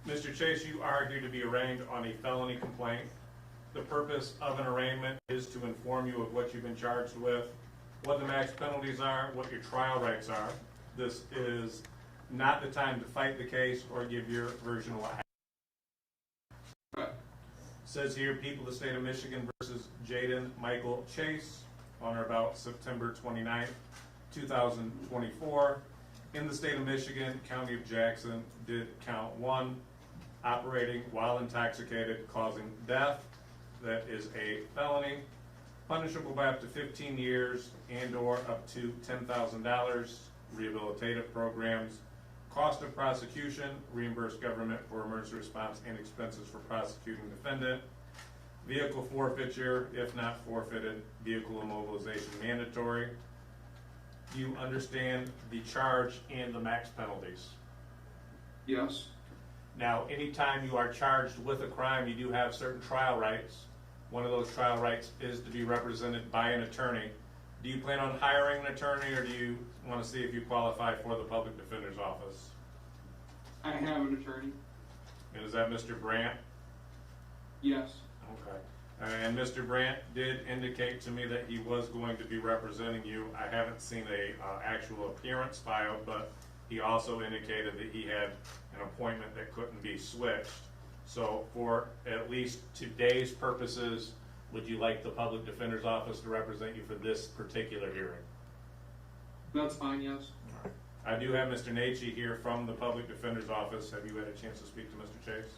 Mr. Chase, you are here to be arraigned on a felony complaint. The purpose of an arraignment is to inform you of what you've been charged with, what the max penalties are, what your trial rights are. This is not the time to fight the case or give your version of what happened. Says here, people of the state of Michigan versus Jaden Michael Chase on or about September 29th, 2024. In the state of Michigan, County of Jackson did count 1, operating while intoxicated, causing death. That is a felony, punishable by up to 15 years and or up to $10,000. Rehabilitative programs, cost of prosecution, reimburse government for emergency response and expenses for prosecuting defendant. Vehicle forfeiture, if not forfeited, vehicle immobilization mandatory. Do you understand the charge and the max penalties? Yes. Now, anytime you are charged with a crime, you do have certain trial rights. One of those trial rights is to be represented by an attorney. Do you plan on hiring an attorney, or do you want to see if you qualify for the public defender's office? I have an attorney. And is that Mr. Brandt? Yes. Okay. And Mr. Brandt did indicate to me that he was going to be representing you. I haven't seen a actual appearance filed, but he also indicated that he had an appointment that couldn't be switched. So for at least today's purposes, would you like the public defender's office to represent you for this particular hearing? That's fine, yes. All right. I do have Mr. Nachi here from the public defender's office. Have you had a chance to speak to Mr. Chase?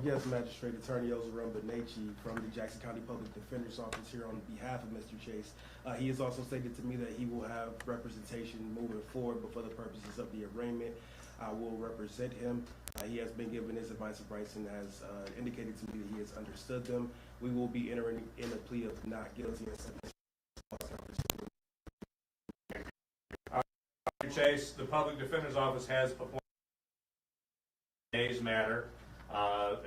Yes, Magistrate Attorney Ozarumba Nachi from the Jackson County Public Defender's Office here on behalf of Mr. Chase. He has also stated to me that he will have representation moving forward, but for the purposes of the arraignment, I will represent him. He has been given his advice of rights and has indicated to me that he has understood them. We will be entering in a plea of not guilty and Mr. Chase, the public defender's office has appointed today's matter.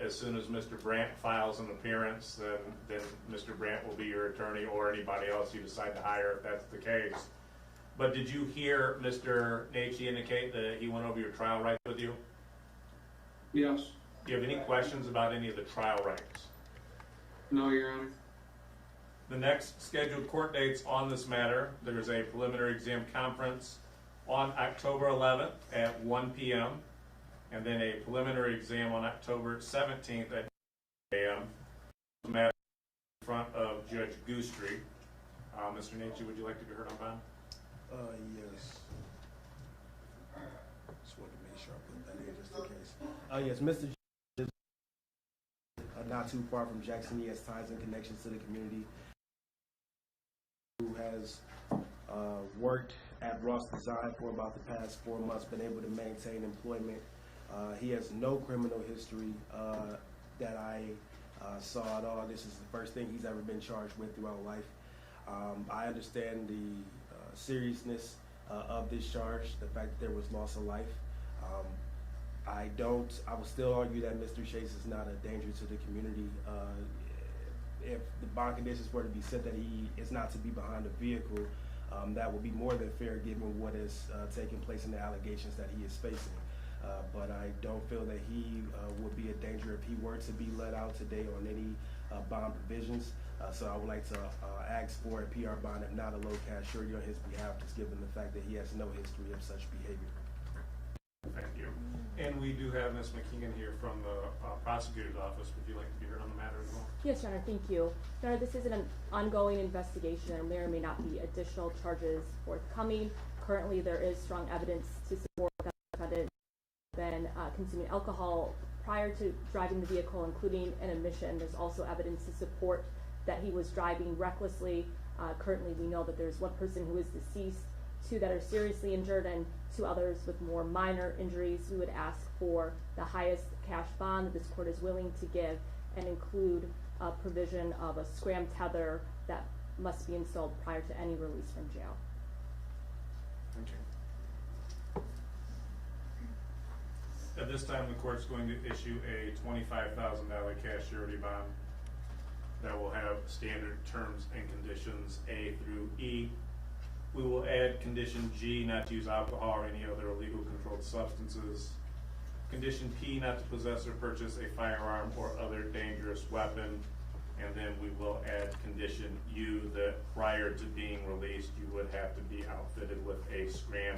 As soon as Mr. Brandt files an appearance, then Mr. Brandt will be your attorney, or anybody else you decide to hire if that's the case. But did you hear Mr. Nachi indicate that he went over your trial rights with you? Yes. Do you have any questions about any of the trial rights? No, Your Honor. The next scheduled court dates on this matter, there's a preliminary exam conference on October 11th at 1 p.m. and then a preliminary exam on October 17th at 8 a.m. The matter in front of Judge Goostrey. Mr. Nachi, would you like to be heard on bond? Yes. Just wanted to make sure I put that in just in case. Yes, Mr. is not too far from Jackson. He has ties and connections to the community. Who has worked at Ross Design for about the past 4 months, been able to maintain employment. He has no criminal history that I saw at all. This is the first thing he's ever been charged with throughout life. I understand the seriousness of this charge, the fact that there was loss of life. I would still argue that Mr. Chase is not a danger to the community. If the bond conditions were to be set that he is not to be behind a vehicle, that would be more than fair given what is taking place in the allegations that he is facing. But I don't feel that he would be a danger if he were to be let out today on any bond provisions. So I would like to ask for a PR bond, if not a low cash surety on his behalf, just given the fact that he has no history of such behavior. Thank you. And we do have Ms. McKeegan here from the prosecutor's office. Would you like to be heard on the matter as well? Yes, Your Honor, thank you. Your Honor, this is an ongoing investigation. There may or may not be additional charges forthcoming. Currently, there is strong evidence to support that the defendant been consuming alcohol prior to driving the vehicle, including an admission. There's also evidence to support that he was driving recklessly. Currently, we know that there's one person who is deceased, 2 that are seriously injured, and 2 others with more minor injuries. We would ask for the highest cash bond that this court is willing to give, and include a provision of a scram tether that must be installed prior to any release from jail. Thank you. At this time, the court's going to issue a $25,000 cash surety bond that will have standard terms and conditions A through E. We will add condition G, not to use alcohol or any other illegal controlled substances. Condition P, not to possess or purchase a firearm or other dangerous weapon. And then we will add condition U, that prior to being released, you would have to be outfitted with a SCRAM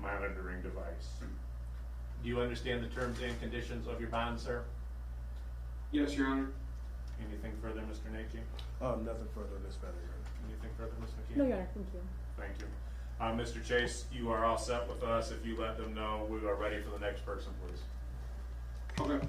monitoring device. Do you understand the terms and conditions of your bond, sir? Yes, Your Honor. Anything further, Mr. Nachi? Nothing further on this matter, Your Honor. Anything further, Ms. McKee? No, Your Honor, thank you. Thank you. Mr. Chase, you are all set with us. If you let them know, we are ready for the next person, please. Okay.